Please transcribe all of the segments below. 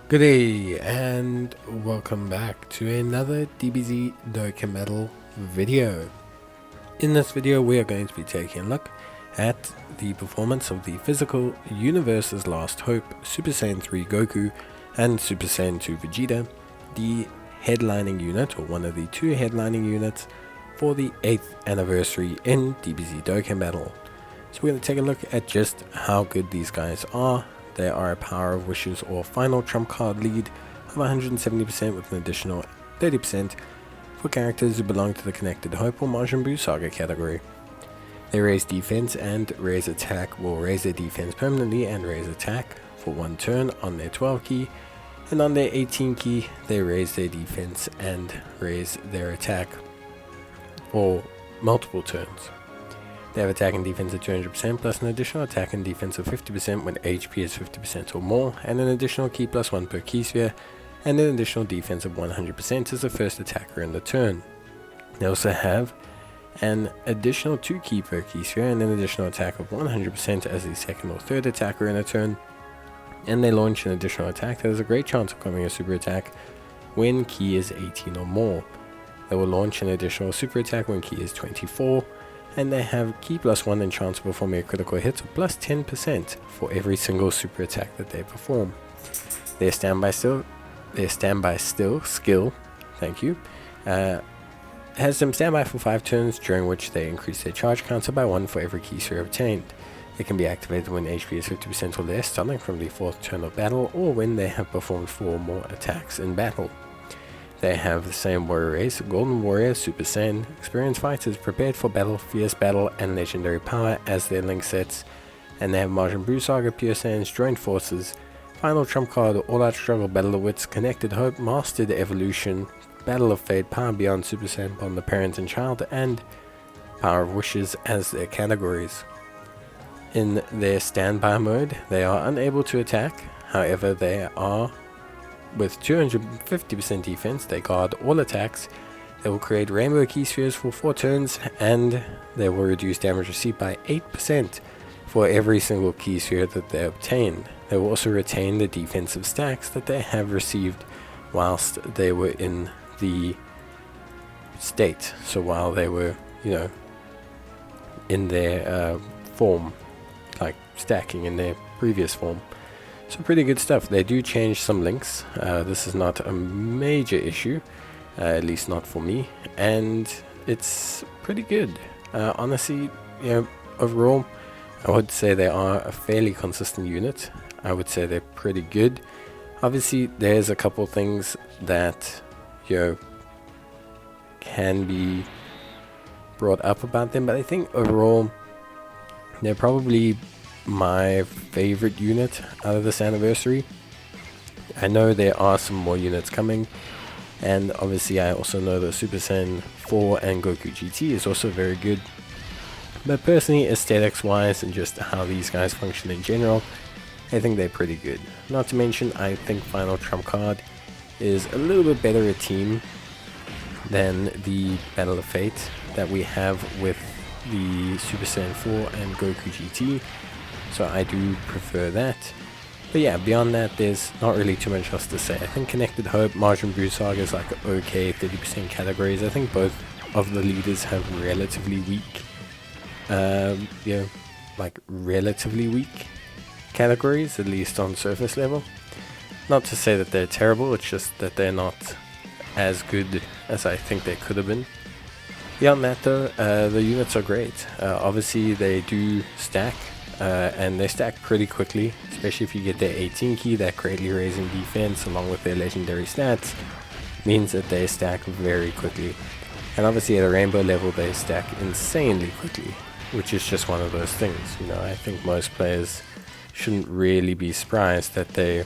Good day and welcome back to another DBZ Dokkan Battle video. In this video we are going to be taking a look at the performance of the Physical Universe's Last Hope Super Saiyan 3 Goku and Super Saiyan 2 Vegeta, the headlining unit or one of the two headlining units for the 8th anniversary in DBZ Dokkan Battle. So we're going to take a look at just how good these guys are. They are a Power of Wishes or Final Trump Card lead of 170% with an additional 30% for characters who belong to the Connected Hope or Majin Buu Saga category. They raise defense and raise attack, will raise their defense permanently and raise attack for one turn on their 12 key, and on their 18 key they raise their defense and raise their attack for multiple turns. They have attack and defense at 200% plus an additional attack and defense of 50% when HP is 50% or more, and an additional key plus 1 per key sphere, and an additional defense of 100% as the first attacker in the turn. They also have an additional 2 key per key sphere and an additional attack of 100% as the second or third attacker in a turn, and they launch an additional attack that has a great chance of becoming a super attack when key is 18 or more. They will launch an additional super attack when key is 24, and they have key plus 1 and chance of performing a critical hit of plus 10% for every single super attack that they perform. Their standby still skill, has them standby for 5 turns, during which they increase their charge counter by 1 for every key sphere obtained. It can be activated when HP is 50% or less, starting from the 4th turn of battle, or when they have performed 4 or more attacks in battle. They have the same warrior race, Golden Warrior Super Saiyan, experienced fighters prepared for battle, fierce battle, and legendary power as their link sets, and they have Majin Buu Saga Pure Saiyans, joint forces, Final Trump Card, All Out Struggle, Battle of Wits, Connected Hope, Mastered Evolution, Battle of Fate, Power Beyond Super Saiyan Bond the Parent and Child, and Power of Wishes as their categories. In their standby mode, they are unable to attack, however they are with 250% defense, they guard all attacks. They will create rainbow key spheres for 4 turns, and they will reduce damage received by 8% for every single key sphere that they obtain. They will also retain the defensive stacks that they have received whilst they were in the state. So while they were, in their form, like stacking in their previous form. So pretty good stuff. They do change some links. This is not a major issue, at least not for me, and it's pretty good. Honestly, overall, I would say they are a fairly consistent unit. I would say they're pretty good. Obviously, there's a couple things that can be brought up about them, but I think overall they're probably my favorite unit out of this anniversary. I know there are some more units coming, and obviously I also know the Super Saiyan 4 and Goku GT is also very good, but personally, aesthetics wise and just how these guys function in general, I think they're pretty good. Not to mention, I think Final Trump Card is a little bit better a team than the Battle of Fate that we have with the Super Saiyan 4 and Goku GT. So I do prefer that. But yeah, beyond that, there's not really too much else to say. I think Connected Hope, Majin Buu Saga is like okay 30% categories. I think both of the leaders have relatively weak, relatively weak categories, at least on surface level. Not to say that they're terrible, it's just that they're not as good as I think they could have been. Beyond that though, the units are great. Obviously they do stack. And they stack pretty quickly, especially if you get their 18 key. That greatly raising defense along with their legendary stats means that they stack very quickly, and obviously at a rainbow level they stack insanely quickly, which is just one of those things. I think most players shouldn't really be surprised that they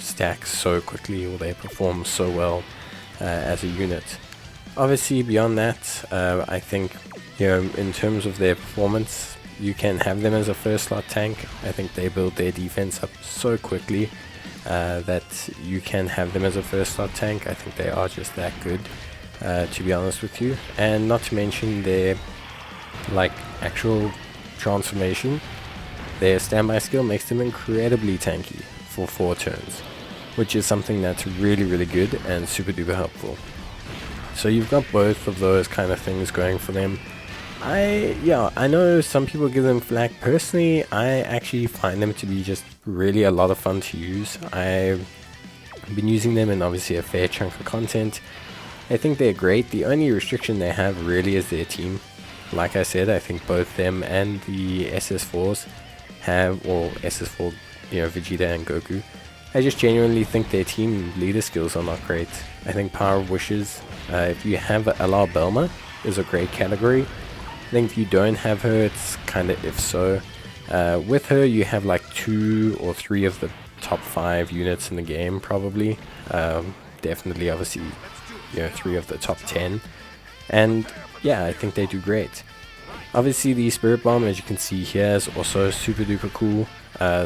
stack so quickly or they perform so well as a unit. Obviously beyond that, I think in terms of their performance, you can have them as a first slot tank. I think they build their defense up so quickly that you can have them as a first slot tank. I think they are just that good, to be honest with you. And not to mention their actual transformation. Their standby skill makes them incredibly tanky for 4 turns. which is something that's really good and super duper helpful. So you've got both of those kind of things going for them. I know some people give them flack. Personally, I actually find them to be just really a lot of fun to use. I've been using them in obviously a fair chunk of content. I think they're great. The only restriction they have really is their team. Like I said, I think both them and the SS4s have, or SS4, Vegeta and Goku, I just genuinely think their team leader skills are not great. I think Power of Wishes, if you have LR Belma, is a great category. I think if you don't have her, it's kind of if so. With her, you have like 2 or 3 of the top 5 units in the game, probably. Definitely, obviously, 3 of the top 10. And yeah, I think they do great. Obviously, the Spirit Bomb, as you can see here, is also super duper cool.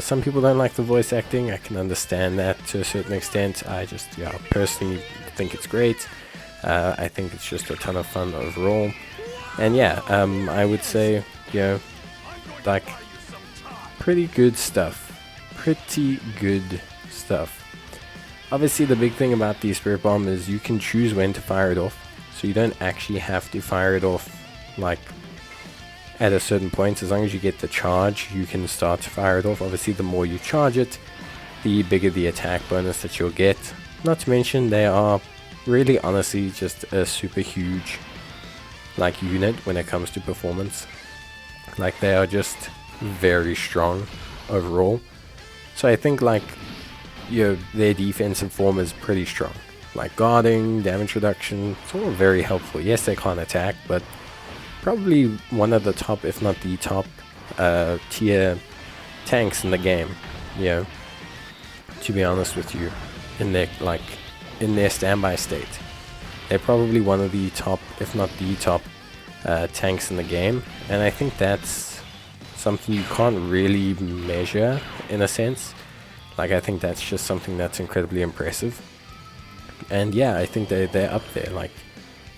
Some people don't like the voice acting. I can understand that to a certain extent. I just, personally think it's great. I think it's just a ton of fun overall. And yeah, I would say, like, pretty good stuff. Obviously, the big thing about the Spirit Bomb is you can choose when to fire it off. So you don't actually have to fire it off, like, at a certain point. As long as you get the charge, you can start to fire it off. Obviously, the more you charge it, the bigger the attack bonus that you'll get. Not to mention, they are really honestly just a super huge unit when it comes to performance. Like, they are just very strong overall. So I think their defensive form is pretty strong. Like guarding, damage reduction, it's all very helpful. Yes, they can't attack, but probably one of the top, if not the top, tier tanks in the game. To be honest with you, in their standby state, they're probably one of the top, if not the top, tanks in the game. And I think that's something you can't really measure in a sense. Like, I think that's just something that's incredibly impressive. And yeah, I think they're up there. Like,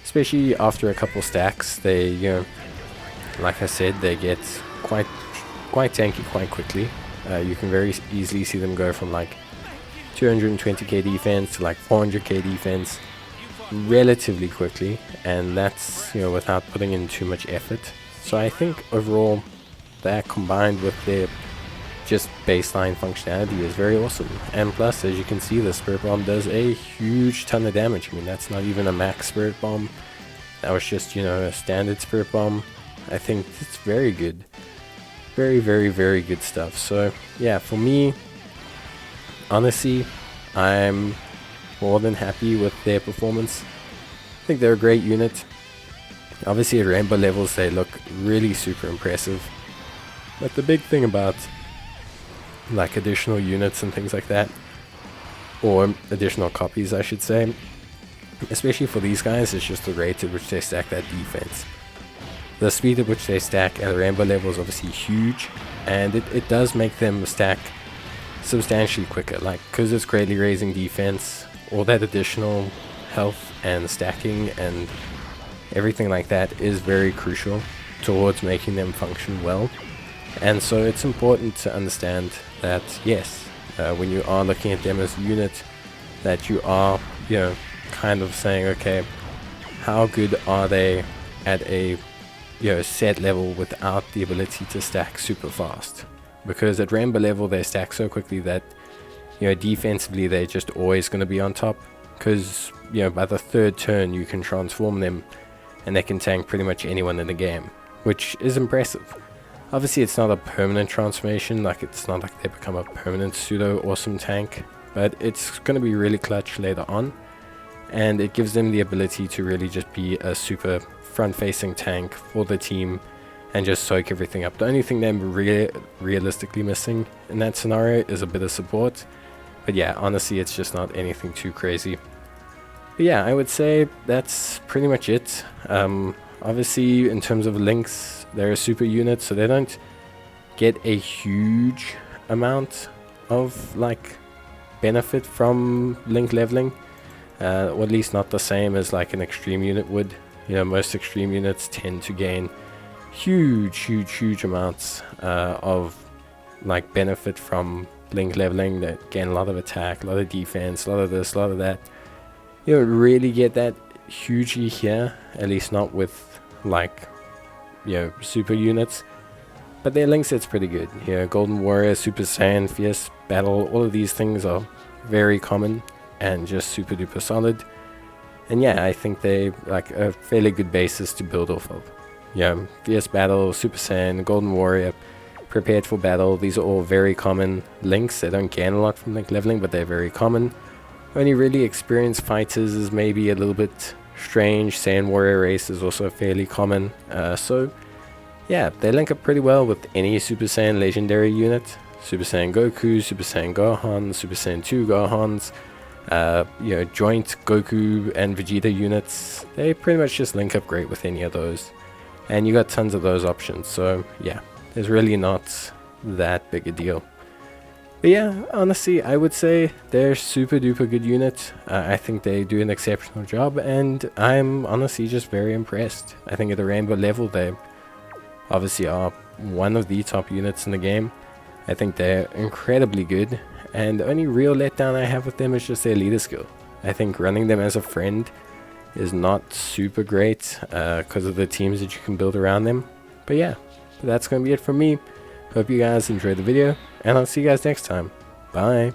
especially after a couple stacks, they, like I said, they get quite tanky quite quickly. You can very easily see them go from like 220k defense to like 400k defense relatively quickly, and that's without putting in too much effort. So I think overall that combined with their just baseline functionality is very awesome. And plus, as you can see, the Spirit Bomb does a huge ton of damage. I mean, that's not even a max Spirit Bomb. That was just a standard Spirit Bomb. I think it's very good. Very good stuff. So yeah, for me, honestly, I'm more than happy with their performance. I think they're a great unit. Obviously at rainbow levels they look really super impressive. But the big thing about like additional units and things like that, or additional copies I should say, especially for these guys, is just the rate at which they stack that defense. The speed at which they stack at a rainbow level is obviously huge, and it does make them stack substantially quicker, like because it's greatly raising defense. All that additional health and stacking and everything like that is very crucial towards making them function well. And so it's important to understand that yes, when you are looking at them as a unit, that you are kind of saying, okay, how good are they at a set level without the ability to stack super fast? Because at rainbow level they stack so quickly that defensively they're just always going to be on top, because by the third turn you can transform them and they can tank pretty much anyone in the game, which is impressive. Obviously it's not a permanent transformation, like it's not like they become a permanent pseudo awesome tank, but it's going to be really clutch later on, and it gives them the ability to really just be a super front facing tank for the team and just soak everything up. The only thing they're realistically missing in that scenario is a bit of support, but yeah, honestly it's just not anything too crazy. But yeah, I would say that's pretty much it. Obviously in terms of links, they're a super unit, so they don't get a huge amount of like benefit from link leveling, or at least not the same as like an extreme unit would. Most extreme units tend to gain huge amounts of like benefit from Link leveling, they gain a lot of attack, a lot of defense, a lot of this, a lot of that. You don't really get that hugely here, at least not with like, you know, super units. But their link set's pretty good. Here, Golden Warrior, Super Saiyan, Fierce Battle, all of these things are very common and just super duper solid. And yeah, I think they like a fairly good basis to build off of. Yeah, Fierce Battle, Super Saiyan, Golden Warrior, Prepared for Battle, these are all very common links. They don't gain a lot from link leveling, but they're very common. Only really experienced fighters is maybe a little bit strange. Saiyan Warrior race is also fairly common. So yeah, they link up pretty well with any Super Saiyan legendary unit. Super Saiyan Goku, Super Saiyan Gohan, Super Saiyan 2 Gohans, you know, joint Goku and Vegeta units. They pretty much just link up great with any of those. And you got tons of those options, so yeah, there's really not that big a deal. But yeah, honestly, I would say they're super duper good units. I think they do an exceptional job, and I'm honestly just very impressed. I think at the rainbow level, they obviously are one of the top units in the game. I think they're incredibly good, and the only real letdown I have with them is just their leader skill. I think running them as a friend is not super great because of the teams that you can build around them. But yeah, that's going to be it from me. Hope you guys enjoyed the video, and I'll see you guys next time. Bye.